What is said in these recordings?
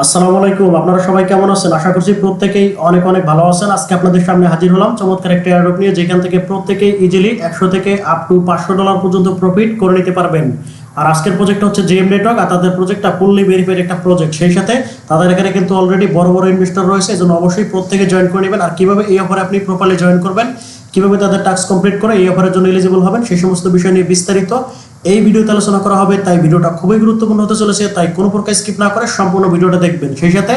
আসসালামু আলাইকুম। আপনারা সবাই কেমন আছেন? আশা করছি প্রত্যেকেই অনেক অনেক ভালো আছেন। আজকে আপনাদের সামনে হাজির হলাম চমৎকার একটা এয়ারড্রপ নিয়ে, যেখান থেকে প্রত্যেকেই ইজিলি 100 থেকে আপ টু $500 পর্যন্ত প্রফিট করে নিতে পারবেন। আর আজকের প্রজেক্টটা হচ্ছে জেএম নেটওয়ার্ক, আর তাদের প্রজেক্টটা ফুললি ভেরিফাইড একটা প্রজেক্ট। সেই সাথে তাদের এখানে কিন্তু অলরেডি বড় বড় ইনভেস্টর রয়েছে, এজন্য অবশ্যই প্রত্যেকে জয়েন করে নেবেন। আর কিভাবে এই অফারে আপনি প্রপারলি জয়েন করবেন, কিভাবে তাদের টাস্ক কমপ্লিট করে এই অফারের জন্য এলিজিবল হবেন, সেই সমস্ত বিষয় নিয়ে বিস্তারিত এই ভিডিওতে আলোচনা করা হবে। তাই ভিডিওটা খুবই গুরুত্বপূর্ণ হতে চলেছে, তাই কোনো প্রকার স্কিপ না করে সম্পূর্ণ ভিডিওটা দেখবেন। সেই সাথে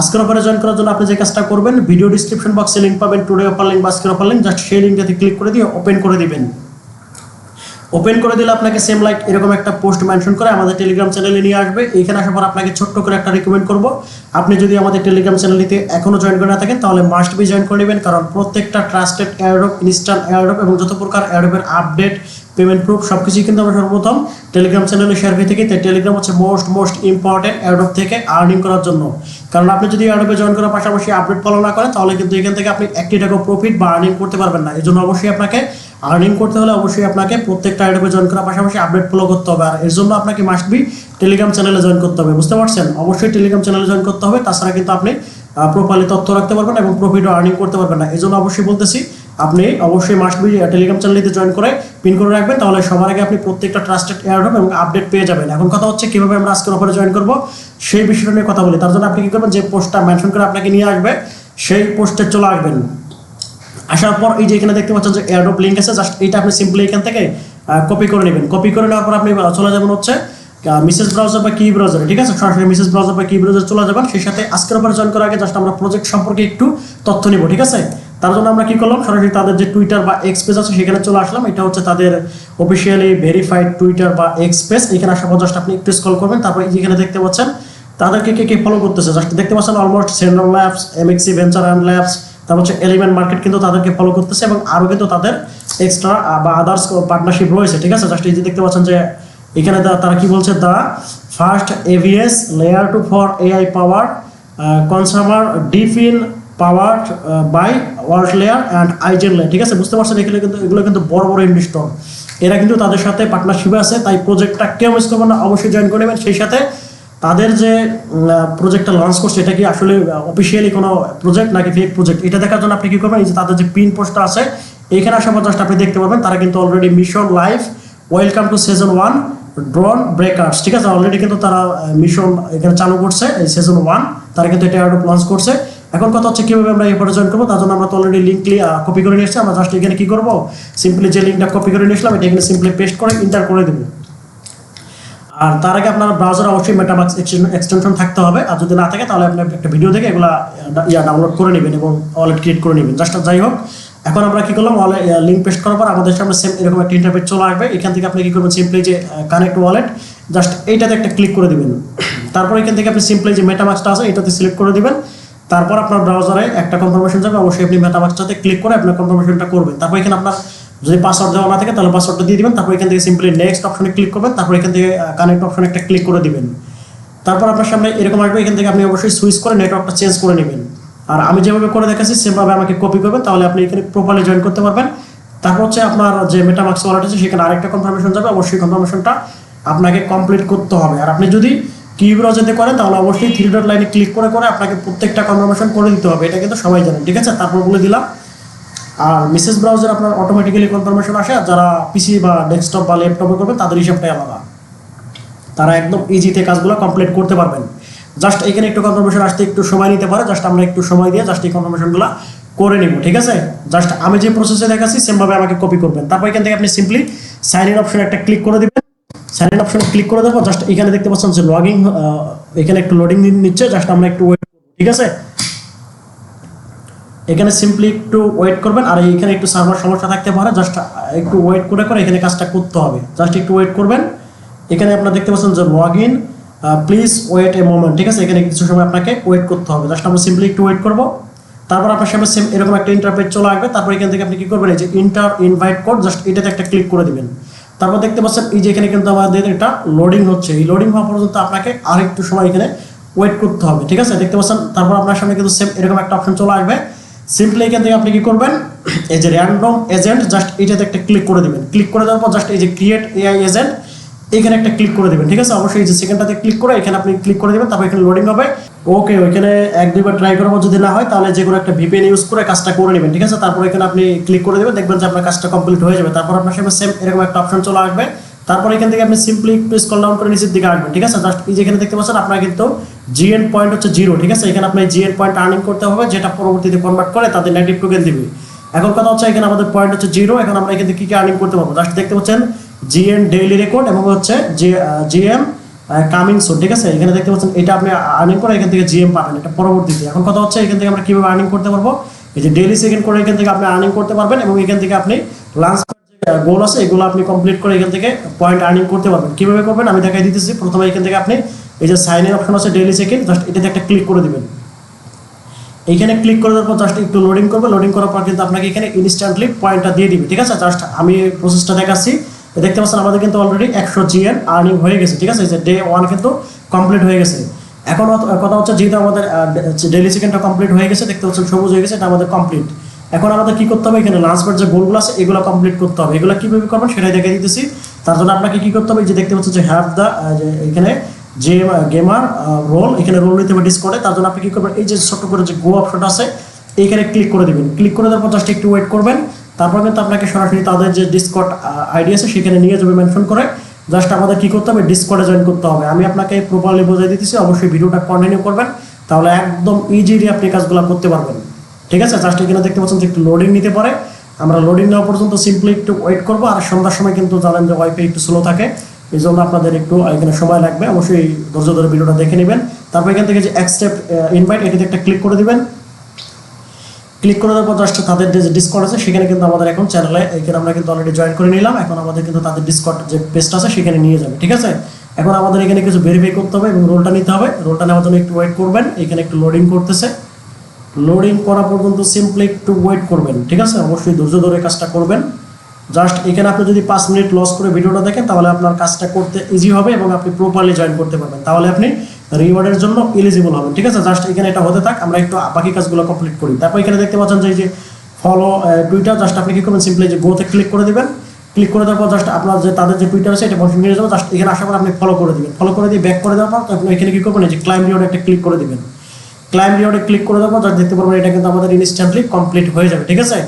আজকের অফারে জয়েন করার জন্য আপনি যে কাজটা করবেন, ভিডিও ডিসক্রিপশন বক্সে লিংক পাবেন টুডে অফার লিংক বা আজকের অফার লিংক, জাস্ট সেই লিংকটাতে ক্লিক করে দিয়ে ওপেন করে দিবেন। ওপেন করে দিলে আপনাকে সেম লাইক এরকম একটা পোস্ট মেনশন করে আমাদের টেলিগ্রাম চ্যানেলে নিয়ে আসবে। এইখানে আসার পর আপনাকে ছোট্ট করে একটা রিকমেন্ড করব, আপনি যদি আমাদের টেলিগ্রাম চ্যানেলটিতে এখনো জয়েন করে না থাকেন তাহলে মাস্ট বি জয়েন করে নেবেন। কারণ প্রত্যেকটা ট্রাস্টেড এয়ারড্রপ, ইনস্ট্যান্ট এয়ারড্রপ এবং যত প্রকার এয়ারড্রপের আপডেট, পেমেন্ট প্রুফ সবকিছুই কিন্তু আমরা সর্বপ্রথম টেলিগ্রাম চ্যানেলে শেয়ার হয়ে থাকি। তাই টেলিগ্রাম হচ্ছে মোস্ট ইম্পর্টেন্ট এয়ারড্রপ থেকে আর্নিং করার জন্য। কারণ আপনি যদি এয়ারড্রপে জয়েন করার পাশাপাশি আপডেট ফলো না করেন তাহলে কিন্তু এখান থেকে আপনি একটি টাকা প্রফিট বা আর্নিং করতে পারবেন না। এই জন্য অবশ্যই আপনাকে আর্নিং করতে হলে অবশ্যই আপনাকে প্রত্যেকটা এয়ারড্রপে জয়েন করার পাশাপাশি আপডেট ফলো করতে হবে। আর এর জন্য আপনাকে মাস্ট বি টেলিগ্রাম চ্যানেলে জয়েন করতে হবে। বুঝতে পারছেন? অবশ্যই টেলিগ্রাম চ্যানেলে জয়েন করতে হবে, তাছাড়া কিন্তু আপনি প্রপারলি তথ্য রাখতে পারবেন এবং প্রফিট আর্নিং করতে পারবেন না। এই জন্য অবশ্যই বলতেছি আপনি অবশ্যই মাস্ট বি টেলিগ্রাম চ্যানেলটিতে জয়েন করে পিন করে রাখবেন, তাহলে সবার আগে আপনি প্রত্যেকটা ট্রাস্টেড এয়ারড্রপ এবং আপডেট পেয়ে যাবেন। এখন কথা হচ্ছে কিভাবে আমরা আজকের অফারে জয়েন করব সেই বিষয়টা নিয়ে কথা বলি। তার জন্য আপনি কি করবেন, যে পোস্টটা মেনশন করে আপনাকে নিয়ে আসবে সেই পোস্টে চলে আসবেন। আসার পর এই যে এখানে দেখতে পাচ্ছেন যে এয়ারড্রপ লিঙ্ক আছে, জাস্ট এইটা আপনি সিম্পলি এখান থেকে কপি করে নেবেন। কপি করে নেওয়ার পর আপনি চলে যাবেন হচ্ছে মিসেস ব্রাউজার বা কি ব্রাউজারে, ঠিক আছে? সরাসরি মিসেস ব্রাউজার বা কি ব্রাউজার চলে যাবেন। সেই সাথে আজকের অফারে জয়েন করার আগে জাস্ট আমরা প্রজেক্ট সম্পর্কে একটু তথ্য নিব, ঠিক আছে? তার জন্য আমরা কি করলাম, সরাসরি তাদের যে টুইটার বা এক্স পেজ আছে সেখানে চলে আসলাম। এটা হচ্ছে তাদের অফিসিয়ালি ভেরিফাইড টুইটার বা এক্স পেজ। এখানে আসার পর জাস্ট আপনি একটু স্ক্রল করবেন, তারপর যেখানে দেখতে পাচ্ছেন তাদেরকে কে ফলো করতেছে, জাস্ট দেখতে পাচ্ছেন almost central labs, এমএক্সি venture and labs, তারপর হচ্ছে এলিমেন্ট মার্কেট কিন্তু তাদেরকে ফলো করতেছে এবং আরও কিন্তু তাদের এক্সট্রা বা আদার্স পার্টনারশিপ রয়েছে, ঠিক আছে? জাস্ট এই যে দেখতে পাচ্ছেন যে এখানে তারা কি বলছে, the first AVS layer 2 for AI power consumer define powered by world layer and Eigen layer, ঠিক আছে? বুঝতে পারছেন এগুলো কিন্তু বড় বড় ইনভেস্টর, এরা কিন্তু তাদের সাথে পার্টনারশিপে আছে। তাই প্রজেক্টটা কেউ মিস করবেন না, অবশ্যই জয়েন করে নেবেন। সেই সাথে তাদের যে প্রজেক্টটা লঞ্চ করছে এটা কি আসলে অফিসিয়ালি কোনো প্রজেক্ট নাকি ফেক প্রজেক্ট, এটা দেখার জন্য আপনি কি করবেন, এই যে তাদের যে পিন পোস্টটা আছে এইখানে আসার পর জাস্ট আপনি দেখতে পারবেন তারা কিন্তু already mission live welcome to season 1 drone breakers, ঠিক আছে? অলরেডি কিন্তু তারা মিশন এখানে চালু করছে, এই সিজন 1 তারা কিন্তু এটা এয়ারড্রপ লঞ্চ করছে। এখন কথা হচ্ছে কিভাবে আমরা এই পরে জয়েন করবো, তার জন্য আমরা তো অলরেডি লিঙ্ক কপি করে নিয়ে এসেছি। আমরা জাস্ট এখানে কি করবো, সিম্পলি যে লিঙ্কটা কপি করে নিয়ে আসলাম এটা এখানে সিম্পলি পেস্ট করে ইন্টার করে দেবো। আর তার আগে আপনার ব্রাউজারে অবশ্যই মেটামাস্ক এক্সটেনশন থাকতে হবে, আর যদি না থাকে তাহলে আপনি একটা ভিডিও দেখে এগুলা ডাউনলোড করে নেবেন এবং ওয়ালেট ক্রিয়েট করে নেবেন। জাস্ট যাই হোক, এখন আমরা কি করলাম, লিঙ্ক পেস্ট করার পর আমাদের সামনে সেম এরকম একটা ইন্টারফেস চলে আসবে। এখান থেকে আপনি কি করবেন, সিম্পলি যে কানেক্ট ওয়ালেট জাস্ট এইটাতে একটা ক্লিক করে দিবেন। তারপর এখান থেকে আপনি সিম্পলি যে মেটামাস্কটা আছে এটাতে সিলেক্ট করে দিবেন। তারপর আপনার ব্রাউজারে একটা কনফার্মেশন যাবে, অবশ্যই আপনি মেটামাস্কটাতে ক্লিক করে আপনার কনফার্মেশনটা করবেন। তারপর এখানে আপনার যদি পাসওয়ার্ড দেওয়া না থাকে তাহলে পাসওয়ার্ডটা দিয়ে দিবেন। তারপর এখান থেকে সিম্পলি নেক্সট অপশনে ক্লিক করবেন। তারপর এখান থেকে কানেক্ট অপশনে একটা ক্লিক করে দিবেন। তারপর আপনার সামনে এরকম আসবে, এখান থেকে আপনি অবশ্যই সুইচ করে নেটওয়ার্কটা চেঞ্জ করে নেবেন। আর আমি যেভাবে করে দেখাচ্ছি সেমভাবে আমাকে কপি করবেন, তাহলে আপনি এখানে প্রপারলি জয়েন করতে পারবেন। তারপর হচ্ছে আপনার যে মেটামাস্ক ওয়ালেট আছে সেখানে আরেকটা কনফার্মেশন যাবে, অবশ্যই কনফার্মেশনটা আপনাকে কমপ্লিট করতে হবে। আর আপনি যদি কি ব্রাউজারে করেন তাহলে অবশ্যই 3 ডট লাইনে ক্লিক করে আপনাকে প্রত্যেকটা কনফার্মেশন করে দিতে হবে, এটা কিন্তু সবাই জানেন, ঠিক আছে? তারপর বলে দিলাম। আর মিসেস ব্রাউজার আপনার অটোমেটিক্যালি কনফার্মেশন আসে, আর যারা পিসি বা ডেস্কটপ বা ল্যাপটপে করবেন তাদের হিসাবটাই আলাদা, তারা একদম ইজিতে কাজগুলো কমপ্লিট করতে পারবেন। জাস্ট এখানে একটু কনফার্মেশন আসতে একটু সময় নিতে পারে, জাস্ট আমরা একটু সময় দিয়ে জাস্ট এই কনফার্মেশনগুলো করে নিব, ঠিক আছে? জাস্ট আমি যে প্রসেসে দেখাচ্ছি সেমভাবে আমাকে কপি করবেন। তারপর এখান থেকে আপনি সিম্পলি সাইন ইন অপশনে একটা ক্লিক করে দিবেন। সাইন ইন অপশনে ক্লিক করে দেবো, জাস্ট এখানে দেখতে পাচ্ছেন যে লগইন, এখানে একটু লোডিং নিচ্ছে, জাস্ট আমরা একটু ওয়েট করব, ঠিক আছে? এখানে সিম্পলি একটু ওয়েট করবেন। আর এখানে একটু সার্ভার সমস্যা থাকতে পারে, জাস্ট একটু ওয়েট করে এখানে কাজটা করতে হবে, জাস্ট একটু ওয়েট করবেন। এখানে আপনারা দেখতে পাচ্ছেন যে log in, please wait a moment, ঠিক আছে? এখানে কিছু সময় আপনাকে ওয়েট করতে হবে, জাস্ট আমরা সিম্পলি একটু ওয়েট করব। তারপর আপনার সামনে সেম এরকম একটা ইন্টারফেস চলে আসবে। তারপর এখান থেকে আপনি কি করবেন, এই যে ইন্টার ইনভাইট কোড জাস্ট এটাতে একটা ক্লিক করে দিবেন। তারপর দেখতে পাচ্ছেন এই যে এখানে কিন্তু আমাদের এটা লোডিং হচ্ছে, এই লোডিং হওয়া পর্যন্ত আপনাকে আরেকটু সময় এখানে ওয়েট করতে হবে, ঠিক আছে? দেখতে পাচ্ছেন তারপর আপনার সামনে কিন্তু সেম এরকম একটা অপশন চলে আসবে। সিম্পলি এখান থেকে আপনি কি করবেন, এই যে র্যান্ডম এজেন্ট জাস্ট এইটাতে একটা ক্লিক করে দিবেন। ক্লিক করে দেওয়ার পর জাস্ট এই যে ক্রিয়েট এআই এজেন্ট এখানে একটা ক্লিক করে দেবেন, ঠিক আছে। অবশ্যই এই যে সেকেন্ডটাতে ক্লিক করে এখানে আপনি ক্লিক করে দেবেন, তারপর এখানে লোডিং হবে। ওকে, ওইখানে 1-2 বার ট্রাই করার পর যদি না হয় তাহলে যে কোনো একটা ভিপিএন ইউজ করে কাজটা করে নেবেন, ঠিক আছে। তারপর এখানে আপনি ক্লিক করে দেবেন, দেখবেন যে আপনার কাজটা কমপ্লিট হয়ে যাবে। তারপর আপনার সামনে সেম এরকম একটা অপশন চলে আসবে। তারপর এখান থেকে আপনি সিম্পলি একটু স্ক্রল ডাউন করে নিচের দিকে আসবেন, ঠিক আছে। জাস্ট এই যেখানে দেখতে পাচ্ছেন আপনার কিন্তু জিএন পয়েন্ট হচ্ছে 0, ঠিক আছে। এখানে আপনি জিএন পয়েন্ট আর্নিং করতে হবে, যেটা পরবর্তীতে কনভার্ট করে তাদের নেগেটিভ টোকেন দিবে। এখন কথা হচ্ছে এখানে আমাদের পয়েন্ট হচ্ছে 0। এখন আমরা এখান থেকে কি কি আর্নিং করতে পারবো, জাস্ট দেখতে পাচ্ছেন জিএন ডেইলি রেকর্ড এবং হচ্ছে জিএম কামিং সুন, ঠিক আছে। এখানে দেখতে পাচ্ছেন এটা আপনি আর্নিং করে এখান থেকে জিএম পাবেন, এটা পরবর্তীতে। এখন কথা হচ্ছে এখান থেকে আমরা কিভাবে আর্নিং করতে পারবো, এই যে ডেইলি সেকেন্ড করে এখান থেকে আপনি আর্নিং করতে পারবেন এবং এখান থেকে আপনি লাঞ্চ গোল আছে এগুলো আপনি কমপ্লিট করে এখান থেকে পয়েন্ট আর্নিং করতে পারবেন। কিভাবে করবেন আমি দেখাই দিতেছি। প্রথমে এখান থেকে আপনি এই যে সাইন ইন অপশন আছে ডেইলি সেকেন্ড, জাস্ট এটাতে একটা ক্লিক করে দিবেন। এইখানে ক্লিক করে দেওয়ার পর জাস্ট একটু লোডিং করবে, লোডিং করার পর কিন্তু আপনাকে এখানে ইনস্ট্যান্টলি পয়েন্টটা দিয়ে দিবে, ঠিক আছে। জাস্ট আমি প্রসেসটা দেখাচ্ছি। দেখতে পাচ্ছেন আমাদের কিন্তু অলরেডি 100 জিএন আর্নিং হয়ে গেছে, ঠিক আছে। যে ডে 1 কিন্তু কমপ্লিট হয়ে গেছে। এখন কথা হচ্ছে যেহেতু আমাদের ডেইলি সেকেন্ডটা কমপ্লিট হয়ে গেছে, দেখতে পাচ্ছেন সবুজ হয়ে গেছে, এটা আমাদের কমপ্লিট। এখন আমাদের কি করতে হবে, এখানে লাঞ্চবার যে গোলগুলো আছে এগুলো কমপ্লিট করতে হবে। এগুলো কিভাবে করবেন সেটাই দেখিয়ে দিতেছি। তার জন্য আপনাকে কি করতে হবে, যে দেখতে পাচ্ছেন যে হ্যাভ দ্য এখানে যে গেমার রোল, এখানে রোল নিতে হবে ডিসকর্ডে। তার জন্য আপনি কি করবেন, এই যে ছোট্ট করে যে গো অপশনটা আছে এইখানে ক্লিক করে দিবেন। ক্লিক করে দেওয়ার পর জাস্ট একটু ওয়েট করবেন। তারপর কিন্তু আপনাকে সরাসরি তাদের যে ডিসকর্ড আইডি আছে সেখানে নিয়ে যাবে মেনশন করে। জাস্ট আমাদের কি করতে হবে, ডিসকর্ডে জয়েন করতে হবে। আমি আপনাকে প্রপারলি বোঝাই দিতেছি, অবশ্যই ভিডিওটা কন্টিনিউ করবেন, তাহলে একদম ইজিলি আপনি কাজগুলো করতে পারবেন, ঠিক আছে। জাস্ট এখানে দেখতে পাচ্ছেন যে একটু লোডিং নিতে পারে। আমরা লোডিং নেওয়া পর্যন্ত সিম্পলি একটু ওয়েট করবো। আর সন্ধ্যার সময় কিন্তু জানেন যে ওয়াইফাই একটু স্লো থাকে, এই জন্য আপনাদের একটু এখানে সময় লাগবে। অবশ্যই ধৈর্য ধরে ভিডিওটা দেখে নেবেন। তারপর এখান থেকে যে অ্যাকসেপ্ট ইনভাইট এটাতে একটা ক্লিক করে দিবেন। ক্লিক করে দেওয়ার পর জাস্ট তাদের যে ডিসকর্ড আছে সেখানে কিন্তু আমাদের এখন চ্যানেলে এখানে আমরা কিন্তু অলরেডি জয়েন করে নিলাম। এখন আমাদের কিন্তু তাদের ডিসকর্ড যে পেজটা আছে সেখানে নিয়ে যাবে, ঠিক আছে। এখন আমাদের এখানে কিছু ভেরিফাই করতে হবে এবং রোলটা নিতে হবে। রোলটা নেওয়ার জন্য একটু ওয়েট করবেন। এখানে একটু লোডিং করতেছে, লোডিং করা পর্যন্ত সিম্পলি একটু ওয়েট করবেন, ঠিক আছে। অবশ্যই ধৈর্য ধরে কাজটা করবেন। জাস্ট এখানে আপনি যদি 5 মিনিট লস করে ভিডিওটা দেখেন তাহলে আপনার কাজটা করতে ইজি হবে এবং আপনি প্রপারলি জয়েন করতে পারবেন, তাহলে আপনি রিওয়ার্ডের জন্য এলিজিবল হবেন, ঠিক আছে। জাস্ট এখানে এটা হতে থাক, আমরা একটু বাকি কাজগুলো কমপ্লিট করি। তারপর এখানে দেখতে পাচ্ছেন যে এই যে ফলো টুইটার, জাস্ট আপনি কি করবেন, সিম্পলি যে গোতে ক্লিক করে দিবেন। ক্লিক করে দেওয়ার পর জাস্ট আপনার যে তাদের যে টুইটার আছে এটা বসে নিয়ে যাবো। জাস্ট এখানে আসার পর আপনি ফলো করে দিবেন। ফলো করে দিয়ে ব্যাক করে দেওয়ার পর আপনি এখানে কি করবেন, যে ক্লাইম রিওয়ার্ডে একটা ক্লিক করে দিবেন। ক্লাইম রিওয়ার্ডে ক্লিক করে দেওয়ার পর জাস্ট দেখতে পারবেন এটা কিন্তু আমাদের ইনস্ট্যান্টলি কমপ্লিট হয়ে যাবে, ঠিক আছে।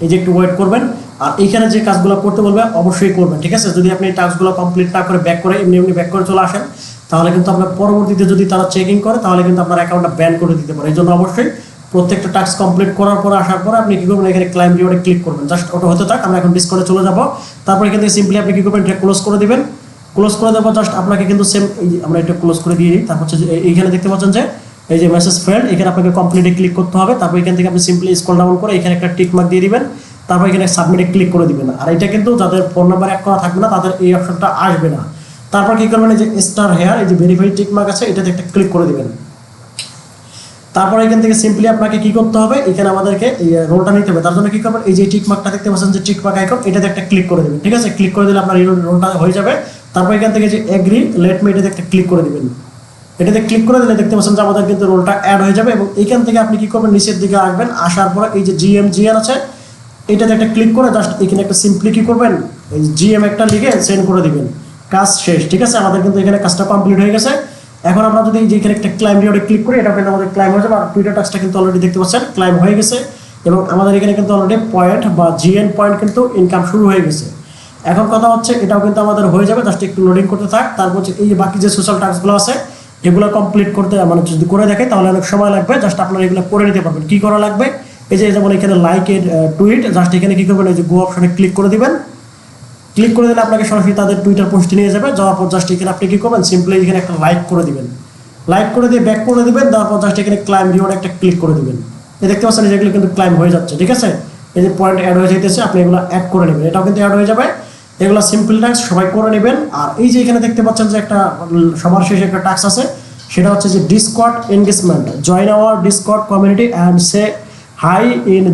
এই যে একটু ওয়েট করবেন। আর এইখানে যে কাজগুলো করতে বলবে অবশ্যই করবেন, ঠিক আছে। যদি আপনি এই টাস্কগুলো কমপ্লিট না করে ব্যাক করে এমনি ব্যাক করে চলে আসেন তাহলে কিন্তু আপনার পরবর্তীতে যদি তারা চেকিং করে তাহলে কিন্তু আপনার অ্যাকাউন্টটা ব্যান করে দিতে পারে। এই জন্য অবশ্যই প্রত্যেকটা টাস্ক কমপ্লিট করার পর আসার পর আপনি কি করবেন, এখানে ক্লাইম রিওয়ার্ডে ক্লিক করবেন। জাস্ট ওটা হতে থাক, আমরা এখন ডিসকর্ডে চলে যাব। তারপর এখান থেকে সিম্পলি আপনি কি করবেন, এটা ক্লোজ করে দিবেন। ক্লোজ করে দেওয়ার পর জাস্ট আপনাকে কিন্তু সেম আমরা এটা ক্লোজ করে দিয়ে দিই। তারপর হচ্ছে এইখানে দেখতে পাচ্ছেন যে এই যে মেসেজ ফেল্ড, এখানে আপনাকে কমপ্লিটে ক্লিক করতে হবে। তারপর এখান থেকে আপনি সিম্পলি স্ক্রল ডাউন করে এখানে একটা টিক মার্ক দিয়ে দিবেন। তারপর এখানে সাবমিটে ক্লিক করে দিবেন। আর এটা কিন্তু যাদের ফোন নাম্বার অ্যাড করা থাকবে না তাদের এই অপশনটা আসবে না। তারপর কি করবেন, এই যে স্টার হেয়ার এই যে ভেরিফাইড টিক মার্ক আছে এটাতে একটা ক্লিক করে দিবেন। তারপর এখান থেকে সিম্পলি আপনাকে কি করতে হবে, এখানে আমাদেরকে এই রোলটা নিতে হবে। তার জন্য কি করবেন, এই যে টিক মার্কটা দেখতে পাচ্ছেন যে টিক মার্ক আইকন, এটাতে একটা ক্লিক করে দিবেন, ঠিক আছে। ক্লিক করে দিলে আপনার এই রোলটা হয়ে যাবে। তারপর এখান থেকে যে এগ্রি লেট মি এটাতে একটা ক্লিক করে দিবেন। এটাতে ক্লিক করে দিলে দেখতে পাচ্ছেন যে আমাদের কিন্তু রোলটা অ্যাড হয়ে যাবে। এবং এইখান থেকে আপনি কি করবেন, নিচের দিকে আসবেন। আসার পর এই যে জিএন আছে এটাতে একটা ক্লিক করে জাস্ট এখানে একটা সিম্পলি কি করবেন, এই জিএম একটা লিখে সেন্ড করে দিবেন। কাজ শেষ, ঠিক আছে। আমাদের কিন্তু এখানে কাজটা কমপ্লিট হয়ে গেছে। এখন আমরা যদি যে এখানে একটা ক্লাইম রিওয়ার্ডে ক্লিক করি এটা কিন্তু আমাদের ক্লাইম হয়ে যাবে। আর টুইটার টাস্কটা কিন্তু অলরেডি দেখতে পাচ্ছেন ক্লাইম হয়ে গেছে এবং আমাদের এখানে কিন্তু অলরেডি পয়েন্ট বা জিএন পয়েন্ট কিন্তু ইনকাম শুরু হয়ে গেছে। এখন কথা হচ্ছে এটাও কিন্তু আমাদের হয়ে যাবে। জাস্ট একটু লোডিং করতে থাক। তারপর হচ্ছে এই যে বাকি যে সোশ্যাল টাস্কগুলো আছে এগুলো কমপ্লিট করতে মানে যদি করে দেখে তাহলে অনেক সময় লাগবে। জাস্ট আপনারা এগুলো করে নিতে পারবেন। কি করা লাগবে, এই যে যেমন এখানে লাইকের টুইট, জাস্ট এখানে কি করবেন, এই যে গো অপশনে ক্লিক করে দিবেন। ক্লিক করে দিলে আপনাকে সরাসরি তাদের টুইটার পোস্টে নিয়ে যাবে। যাওয়ার পর জাস্ট এখানে আপনি কি করবেন, সিম্পলি এখানে একটা লাইক করে দিবেন। লাইক করে দিয়ে ব্যাক করে দিবেন। দেওয়ার পর জাস্ট এখানে ক্লাইম রিওয়ার্ড একটা ক্লিক করে দিবেন। এই দেখতে পাচ্ছেন যেগুলো কিন্তু ক্লাইম হয়ে যাচ্ছে, ঠিক আছে। এই যে পয়েন্ট অ্যাড হয়ে যাইতেছে, আপনি এগুলো অ্যাড করে নেবেন। এটাও কিন্তু অ্যাড হয়ে যাবে। এগুলো সিম্পল টাস্ক সবাই করে নেবেন। আর এই যে এখানে দেখতে পাচ্ছেন যে একটা সবার শেষে একটা টাস্ক আছে, সেটা হচ্ছে যে Discord engagement, join our Discord community and say hi in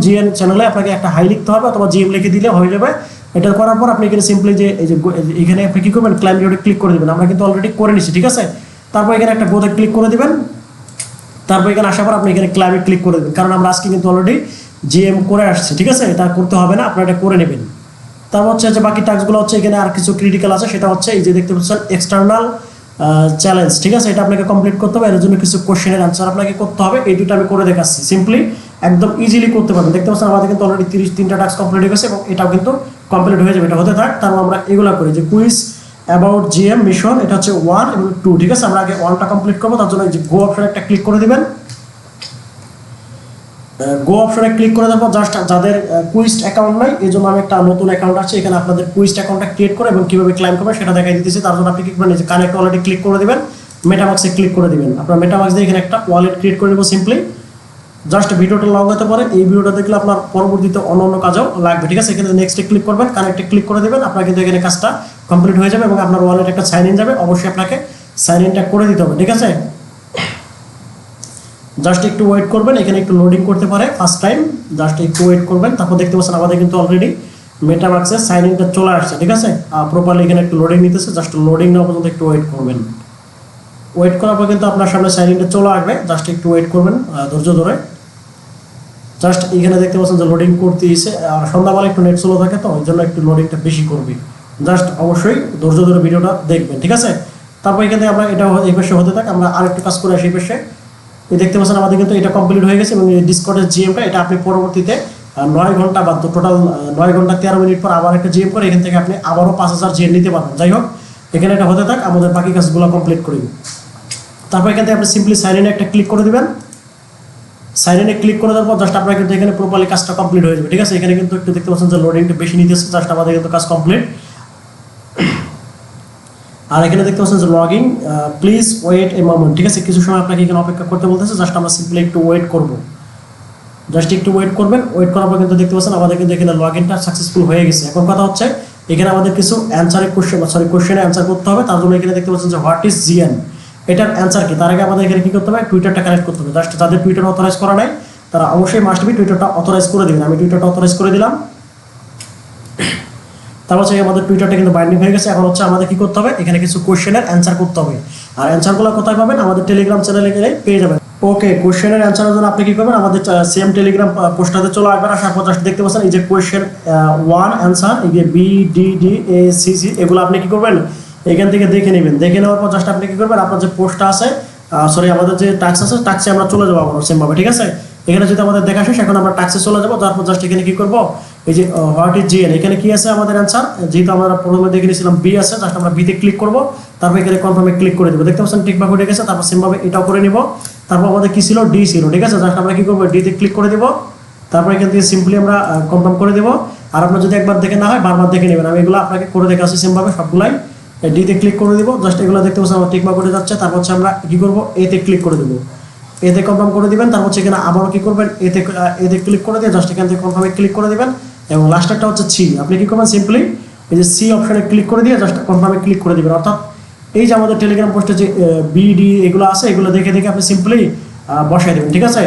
GN চ্যানেলে আপনাকে একটা হাই লিখতে হবে অথবা জিএম লিখে দিলে হয়ে যাবে। এটা করার পর আপনি এখানে সিম্পলি যে এই যে এখানে আপনি কি করবেন, ক্লাইম রিওয়ার্ডে ক্লিক করে দেবেন। আমরা কিন্তু অলরেডি করে নিচ্ছি, ঠিক আছে। তারপর এখানে একটা গোতে ক্লিক করে দিবেন। তারপর এখানে আসার পর আপনি এখানে ক্লাইমে ক্লিক করে দেবেন, কারণ আমরা আজকে কিন্তু অলরেডি জিএম করে আসছি, ঠিক আছে। এটা করতে হবে না, আপনারা এটা করে নেবেন। তারপর হচ্ছে যে বাকি টাস্কগুলো হচ্ছে এখানে আর কিছু ক্রিটিক্যাল আছে, সেটা হচ্ছে এই যে দেখতে পাচ্ছেন এক্সটার্নাল চ্যালেঞ্জ, ঠিক আছে, এটা আপনাকে কমপ্লিট করতে হবে। এর জন্য কিছু কোশ্চেনের অ্যান্সার আপনাকে করতে হবে। এই দুটো আমি করে দেখাচ্ছি, সিম্পলি একদম ইজিলি করতে পারবেন। দেখতে পাচ্ছেন আমাদের কিন্তু অলরেডি 33টা টাস্ক কমপ্লিট হয়ে গেছে এবং এটাও কিন্তু কমপ্লিট হয়ে যাবে। এটা হতে থাক, তারপর আমরা এগুলো করি যে কুইজ অ্যাবাউট জিএম মিশন, এটা হচ্ছে 1 এবং 2, ঠিক আছে। আমরা আগে 1টা কমপ্লিট করবো, তার জন্য এই যে গো অপশন একটা ক্লিক করে দিবেন। গো অপশনে ক্লিক করে দেবো। জাস্ট যাদের কুইস্ট অ্যাকাউন্ট নাই, এই জন্য আমি একটা নতুন অ্যাকাউন্ট আছে, এখানে আপনাদের কুইস্ট অ্যাকাউন্টটা ক্রিয়েট করে এবং কীভাবে ক্লাইম করবেন সেটা দেখাই দিতেছি। তার জন্য আপনি কি করবেন, যে কানেক্ট ওয়ালেটে ক্লিক করে দেবেন, মেটামাক্সে ক্লিক করে দিবেন। আপনার মেটামাক্স দিয়ে এখানে একটা ওয়ালেট ক্রিয়েট করে দেবো সিম্পলি। জাস্ট ভিডিওটা লং হতে পারে, এই ভিডিওটা দেখলে আপনার পরবর্তীতে অন্য অন্য কাজেও লাগবে, ঠিক আছে। এখানে নেক্সটে ক্লিক করবেন, কানেক্টে ক্লিক করে দেবেন, আপনার কিন্তু এখানে কাজটা কমপ্লিট হয়ে যাবে এবং আপনার ওয়ালেট একটা সাইন ইন যাবে। অবশ্যই আপনাকে সাইন ইনটা করে দিতে হবে, ঠিক আছে। জাস্ট একটু ওয়েট করবেন, এখানে একটু লোডিং করতে পারে ফার্স্ট টাইম, জাস্ট একটু ওয়েট করবেন। তারপর দেখতে পাচ্ছেন আমাদের কিন্তু অলরেডি মেটামাক্সে সাইন ইনটা চলে আসছে, ঠিক আছে। প্রপারলি এখানে একটু লোডিং নিতেছে, জাস্ট লোডিং নেওয়া পর্যন্ত একটু ওয়েট করবেন। ওয়েট করার পর কিন্তু আপনার সামনে সাইন ইনটা চলে আসবে, জাস্ট একটু ওয়েট করবেন ধৈর্য ধরে। জাস্ট এখানে দেখতে পাচ্ছেন যে লোডিং করতে এসে, আর সন্ধ্যাবেলা একটু নেট স্লো থাকে তো ওই জন্য একটু লোডিংটা বেশি করবে। জাস্ট অবশ্যই ধৈর্য ধরে ভিডিওটা দেখবেন, ঠিক আছে। তারপর এখানে আমরা এটা এই পাশে হতে থাক, আমরা আরেকটু কাজ করে আসি এই পাশে। এই দেখতে পাচ্ছেন আমাদের কিন্তু এটা কমপ্লিট হয়ে গেছে এবং এই ডিসকর্ডের জিএমটা এটা আপনি পরবর্তীতে 9 ঘন্টা বা টোটাল 9 ঘন্টা 13 মিনিট পর আবার একটা জিএম করে এখান থেকে আপনি আবারও 5000 জিএম নিতে পারবেন। যাই হোক, এখানে এটা হতে থাক, আমাদের বাকি কাজগুলো কমপ্লিট করি। তারপর এখান থেকে আপনি সিম্পলি সাইন ইনে একটা ক্লিক করে দিবেন। সাইন ইনে ক্লিক করে দেওয়ার পর জাস্ট আপনার কিন্তু এখানে প্রপারলি কাজটা কমপ্লিট হয়ে যাবে, ঠিক আছে। এখানে কিন্তু একটু দেখতে পাচ্ছেন যে লোডিংটা বেশি নিতেছে, জাস্ট আমাদের কিন্তু কাজ কমপ্লিট। আর এখানে দেখতে পাচ্ছেন যে login, please wait a moment, ঠিক আছে। কিছু সময় আপনাকে এখানে অপেক্ষা করতে বলতেছে, জাস্ট আমরা সিম্পলি একটু ওয়েট করব। জাস্ট একটু ওয়েট করবেন। ওয়েট করার পর কিন্তু দেখতে পাচ্ছেন আমাদের কিন্তু এখানে লগইনটা সাকসেসফুল হয়ে গেছে। এখন কথা হচ্ছে এখানে আমাদের কিছু কোশ্চেনে অ্যান্সার করতে হবে। তার জন্য এখানে দেখতে পাচ্ছেন যে হোয়াট ইজ জিএন, এটার অ্যান্সার কি। তার আগে আমাদের এখানে কি করতে হবে, টুইটারটা কানেক্ট করতে হবে। জাস্ট যাদের টুইটার অথরাইজ করা নাই তারা অবশ্যই মাস্ট বি টুইটারটা অথরাইজ করে দিবেন। আমি টুইটারটা অথরাইজ করে দিলাম। তারপর হচ্ছে আমাদের টুইটারটা কিন্তু বাইন্ডিং হয়ে গেছে। এখন হচ্ছে আমাদের কি করতে হবে, এখানে কিছু কোশ্চেনের অ্যান্সার করতে হবে। আর অ্যান্সারগুলো কোথায় পাবেন, আমাদের টেলিগ্রাম চ্যানেলে গেলে পেয়ে যাবেন। ওকে, কোশ্চেনের অ্যান্সারের জন্য আপনি কি করবেন, আমাদের সেম টেলিগ্রাম পোস্টটাতে চলে আসবেন। আসার পর জাস্ট দেখতে পাচ্ছেন এই যে কোয়েশ্চেন 1 অ্যান্সার, এই যে B D D A C C, এগুলো আপনি কি করবেন, এখান থেকে দেখে নেবেন। দেখে নেওয়ার পর জাস্ট আপনি কি করবেন, আপনার যে পোস্টটা আছে, আমাদের যে টাস্ক আছে, টাস্কে আমরা চলে যাবো আবার সেমভাবে, ঠিক আছে। এখানে যদি আমাদের দেখা শেষ, এখন আমরা টাস্কে চলে যাবো। তারপর জাস্ট এখানে কি করবো, এই যে হোয়াট ইজ জিএন, এখানে কি আছে আমাদের অ্যান্সার, যেহেতু আমরা প্রথমে দেখে নিয়েছিলাম বি আছে, জাস্ট আমরা বিতে ক্লিক করবো। তারপর এখানে কনফার্মে ক্লিক করে দেবো। দেখতে পাচ্ছেন টিকমার্ক উঠে গেছে। তারপর সেমভাবে এটাও করে নিব। তারপর আমাদের কি ছিল, ডি ছিল, ঠিক আছে। জাস্ট আমরা কি করবো, ডিতে ক্লিক করে দেবো। তারপর এখান থেকে সিম্পলি আমরা কনফার্ম করে দেবো। আর আপনার যদি একবার দেখে না হয় বারবার দেখে নেবেন। আমি এগুলো আপনাকে করে দেখে আসছি সেমভাবে সবগুলাই। ডিতে ক্লিক করে দিব, জাস্ট এগুলো দেখতে পাচ্ছেন আমার টিকমার্ক উঠে যাচ্ছে। তারপর হচ্ছে আমরা কি করবো, এতে ক্লিক করে দেবো। এতে কনফার্ম করে দিবেন। তারপর হচ্ছে এখানে আবারও কি করবেন, এতে ক্লিক করে দিয়ে জাস্ট এখান থেকে কনফার্মে ক্লিক করে দিবেন। এবং লাস্টেরটা হচ্ছে সি, আপনি কি করবেন, সিম্পলি এই যে সি অপশনে ক্লিক করে দিয়ে জাস্ট কনফার্মে ক্লিক করে দিবেন। অর্থাৎ এই যে আমাদের টেলিগ্রাম পোস্টে যে বিডি এগুলো আছে, এগুলো দেখে দেখে আপনি সিম্পলি বসাই দেবেন, ঠিক আছে।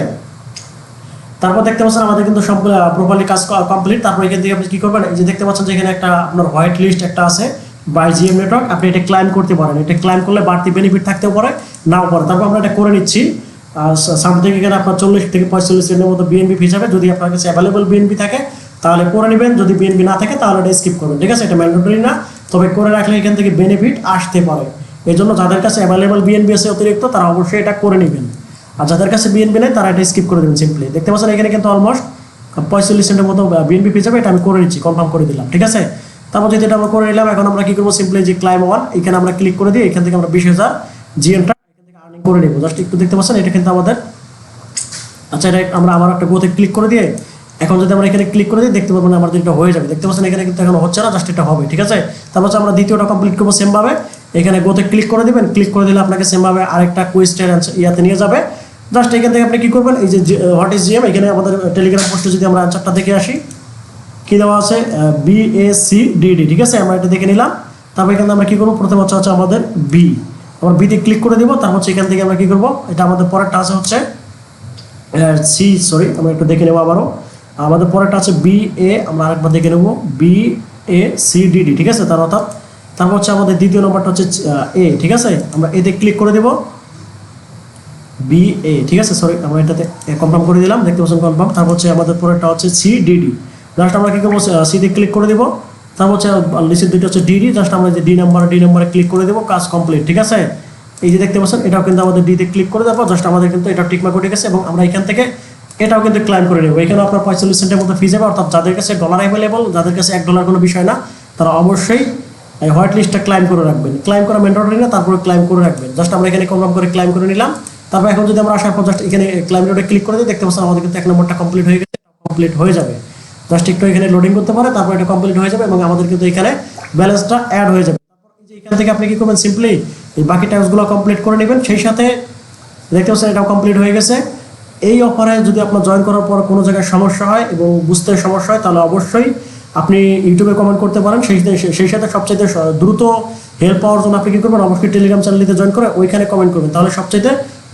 তারপর দেখতে পাচ্ছেন আমাদের কিন্তু সম্পূর্ণ প্রপারলি কাজ কমপ্লিট। তারপর এখান থেকে আপনি কি করবেন, এই যে দেখতে পাচ্ছেন যে এখানে একটা আপনার হোয়াইট লিস্ট একটা আছে বাই জিএম নেটওয়ার্ক, আপনি এটা ক্লাইম করতে পারেন। এটা ক্লাইম করলে বাড়তি বেনিফিট থাকতেও পারে, নাও পারে। তারপর আমরা এটা করে নিচ্ছি। সামথিং এখানে আপনার 40 থেকে 45 সেন্টের মতো বিএনপি হিসাবে, যদি আপনার কাছে অ্যাভেলেবল বিএনপি থাকে তাহলে করে নেবেন, যদি বিএনপি না থাকে তাহলে এটা স্কিপ করবেন, ঠিক আছে। এটা ম্যান্ডেটরি না, তবে করে রাখলে এখান থেকে বেনিফিট আসতে পারে। এই জন্য যাদের কাছে অ্যাভেলেবল বিএনপি আছে অতিরিক্ত, তারা অবশ্যই এটা করে নেবেন। আর যাদের কাছে বিএনপি নেই তারা এটা স্কিপ করে দেবেন সিম্পলি। দেখতে পাচ্ছেন এখানে কিন্তু অলমোস্ট 45 সেন্টের মতো বিএনপি হিসাবে এটা আমি করে নিচ্ছি, কনফার্ম করে দিলাম, ঠিক আছে। তারপর যদি এটা আমরা করে নিলাম, এখন আমরা কি করবো, সিম্পলি যে ক্লাইম 1 এখানে আমরা ক্লিক করে দিই। এখান থেকে আমরা 20,000 জিএমটা এখান থেকে আর্নিং করে নেবো। জাস্ট একটু দেখতে পাচ্ছেন এটা কিন্তু আমাদের, আচ্ছা এটা আমরা আবার একটা গোতে ক্লিক করে দিয়ে, এখন যদি আমরা এখানে ক্লিক করে দিই দেখতে পাবো না আমাদের এটা হয়ে যাবে। দেখতে পাচ্ছেন এখানে কিন্তু এখন হচ্ছে না, জাস্ট এটা হবে, ঠিক আছে। তারপর আমরা দ্বিতীয়টা কমপ্লিট করবো সেমভাবে। এখানে গোতে ক্লিক করে দিবেন। ক্লিক করে দিলে আপনাকে সেমভাবে আরেকটা কোয়েশ্চেন ইয়াতে নিয়ে যাবে। জাস্ট এখান থেকে আপনি কি করবেন, এই যে হোয়াট ইজ জিএম, এখানে আমাদের টেলিগ্রাম পোস্টে যদি আমরা অ্যান্সারটা দেখে আসি, কি দেওয়া আছে, BACDD, ঠিক আছে। আমরা এটা দেখে নিলাম। তারপর এখানে আমরা কি করবো, প্রথম হচ্ছে আমাদের বি, আমরা বিতে ক্লিক করে দিব। তারপর হচ্ছে এখান থেকে আমরা কি করবো, এটা আমাদের পরেরটা আছে হচ্ছে সি, সরি আমরা একটু দেখে নেবো আবারও। আমাদের পরেরটা আছে BA, আমরা আরেকবার দেখে নেবো BACDD, ঠিক আছে। তারপর হচ্ছে আমাদের দ্বিতীয় নম্বরটা হচ্ছে এ, ঠিক আছে। আমরা এতে ক্লিক করে দেবো, BA, ঠিক আছে। সরি আমরা এটাতে কনফার্ম করে দিলাম, দেখতে পাচ্ছেন কনফার্ম। তারপর হচ্ছে আমাদের পরেরটা হচ্ছে CDD। জাস্ট আমরা কি করবো, সিতে ক্লিক করে দেবো। তারপর হচ্ছে নিচের দুটো হচ্ছে ডি, জাস্ট আমরা যে ডি নাম্বারে ক্লিক করে দেবো, কাজ কমপ্লিট। ঠিক আছে, এই যে দেখতে পাচ্ছেন এটাও কিন্তু আমাদের ডিতে ক্লিক করে দেবো, জাস্ট আমাদের কিন্তু এটা টিকমার্ক উঠে গেছে এবং আমরা এখান থেকে এটাও কিন্তু ক্লাইম করে নেবো। এখানে আপনার 45 সেন্টের মতো ফি যাবে, অর্থাৎ যাদের কাছে ডলার অ্যাভেলেবল, যাদের কাছে $1 কোনো বিষয় না, তারা অবশ্যই হোয়াইট লিস্টটা ক্লাইম করে রাখবেন। ক্লাইম করা ম্যান্ডেটরি না, তারপরে ক্লাইম করে রাখবেন। জাস্ট আমরা এখানে কনফার্ম করে ক্লাইম করে নিলাম। তারপর এখন যদি আমরা আসার পর জাস্ট এখানে ক্লাইম নোটে ক্লিক করে দিই, দেখতে পাচ্ছেন আমাদের কিন্তু 1 নম্বরটা কমপ্লিট হয়ে গেছে, কমপ্লিট হয়ে যাবে। জাস্ট একটু এখানে লোডিং করতে পারে, তারপর এটা কমপ্লিট হয়ে যাবে এবং আমাদের কিন্তু এখানে ব্যালেন্সটা অ্যাড হয়ে যাবে। তারপর এই যে এখান থেকে আপনি কি করবেন, সিম্পলি এই বাকি টাস্কগুলো কমপ্লিট করে নেবেন। সেই সাথে দেখতে পাচ্ছেন এটাও কমপ্লিট হয়ে গেছে। এই অফারে যদি আপনার জয়েন করার পর কোনো জায়গায় সমস্যা হয় এবং বুঝতে সমস্যা হয়, তাহলে অবশ্যই আপনি ইউটিউবে কমেন্ট করতে পারেন। সেই সাথে সবচাইতে দ্রুত হেল্প পাওয়ার জন্য আপনি কী করবেন, অবশ্যই টেলিগ্রাম চ্যানেলটিতে জয়েন করে ওইখানে কমেন্ট করবেন, তাহলে সবচাইতে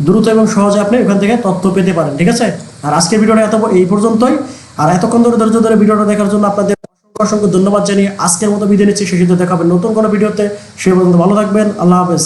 দ্রুত এবং সহজে আপনি ওইখান থেকে তথ্য পেতে পারেন। ঠিক আছে, আর আজকের ভিডিওটা এই পর্যন্তই। আর এতক্ষণ ধৈর্য ধরে ভিডিওটা দেখার জন্য আপনাদের অসংখ্য ধন্যবাদ জানিয়ে আজকের মতো বিদায় নিচ্ছি। সেই সাথে দেখা হবে নতুন কোনো ভিডিওতে। সে পর্যন্ত ভালো থাকবেন। আল্লাহ হাফেজ।